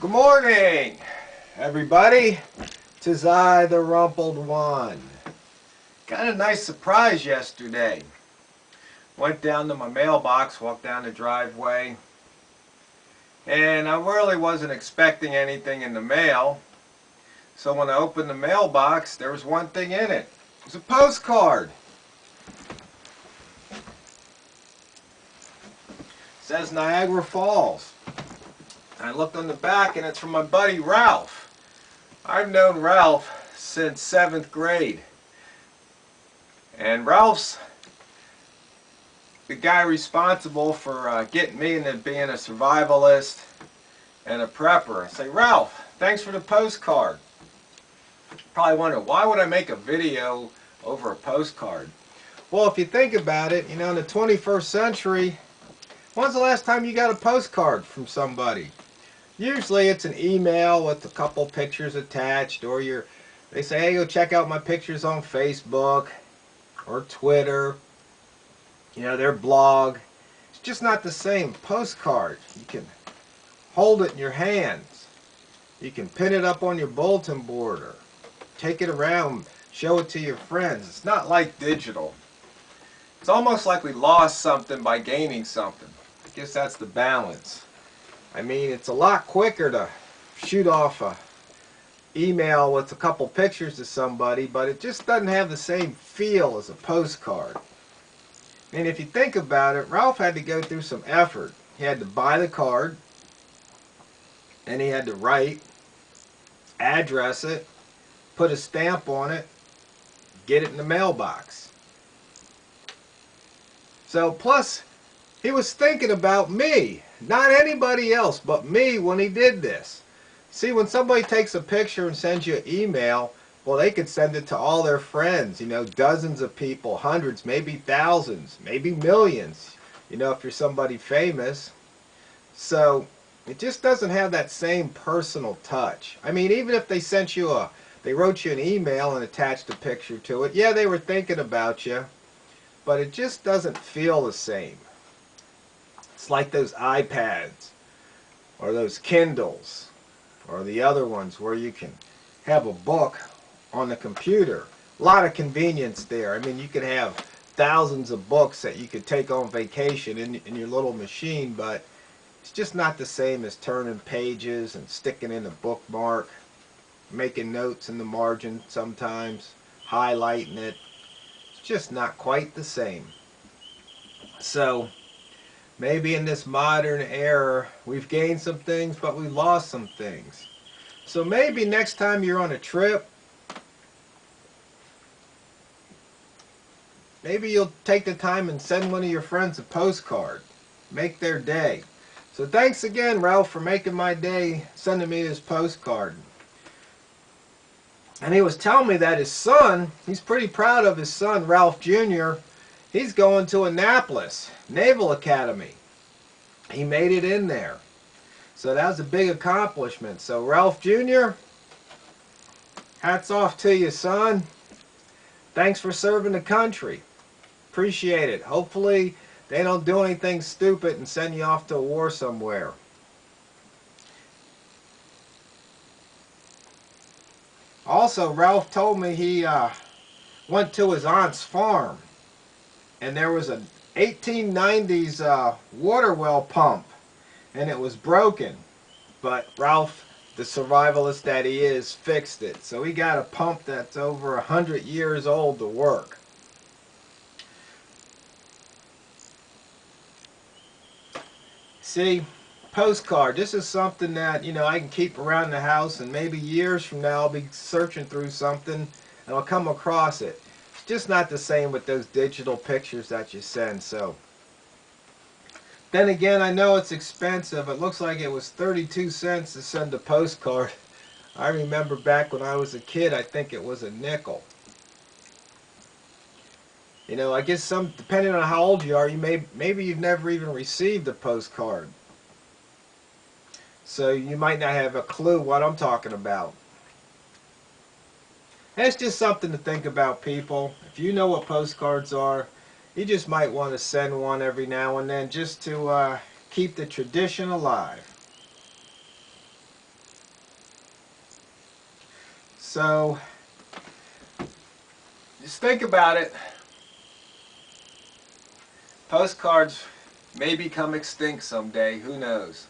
Good morning, everybody. 'Tis I, the Rumpled One. Got a nice surprise yesterday. Went down to my mailbox, walked down the driveway, and I really wasn't expecting anything in the mail. So when I opened the mailbox, there was one thing in it. It was a postcard. It says Niagara Falls. I looked on the back and it's from my buddy Ralph. I've known Ralph since 7th grade. And Ralph's the guy responsible for getting me into being a survivalist and a prepper. I say, Ralph, thanks for the postcard. Probably wonder, why would I make a video over a postcard? Well, if you think about it, in the 21st century, when's the last time you got a postcard from somebody? Usually it's an email with a couple pictures attached, or they say, hey, go check out my pictures on Facebook or Twitter, their blog. It's just not the same. Postcard, you can hold it in your hands. You can pin it up on your bulletin board or take it around, show it to your friends. It's not like digital. It's almost like we lost something by gaining something. I guess that's the balance. I mean, it's a lot quicker to shoot off a email with a couple pictures to somebody, but it just doesn't have the same feel as a postcard. And if you think about it, Ralph had to go through some effort. He had to buy the card, and he had to write, address it, put a stamp on it, get it in the mailbox. So plus, he was thinking about me, not anybody else but me when he did this. See, when somebody takes a picture and sends you an email, well, they could send it to all their friends, dozens of people, hundreds, maybe thousands, maybe millions, if you're somebody famous. So it just doesn't have that same personal touch. I mean, even if they sent you they wrote you an email and attached a picture to it, yeah, they were thinking about you, but it just doesn't feel the same. It's like those iPads or those Kindles or the other ones where you can have a book on the computer. A lot of convenience there. I mean, you could have thousands of books that you could take on vacation in your little machine, but it's just not the same as turning pages and sticking in a bookmark, making notes in the margin sometimes, highlighting it. It's just not quite the same. So maybe in this modern era, we've gained some things, but we lost some things. So maybe next time you're on a trip, maybe you'll take the time and send one of your friends a postcard. Make their day. So thanks again, Ralph, for making my day, sending me this postcard. And he was telling me that his son, he's pretty proud of his son, Ralph Jr., he's going to Annapolis Naval Academy. He made it in there. So that was a big accomplishment. So Ralph Jr., hats off to you, son. Thanks for serving the country. Appreciate it. Hopefully they don't do anything stupid and send you off to a war somewhere. Also, Ralph told me he went to his aunt's farm, and there was an 1890s water well pump, and it was broken. But Ralph, the survivalist that he is, fixed it. So he got a pump that's over 100 years old to work. See, postcard, this is something that I can keep around the house, and maybe years from now I'll be searching through something and I'll come across it. It's just not the same with those digital pictures that you send. So then again, I know it's expensive. It looks like it was 32 cents to send a postcard. I remember back when I was a kid, I think it was a nickel. I guess depending on how old you are, maybe you've never even received a postcard. So you might not have a clue what I'm talking about. That's just something to think about, people. If you know what postcards are, you just might want to send one every now and then just to keep the tradition alive. So just think about it. Postcards may become extinct someday, who knows?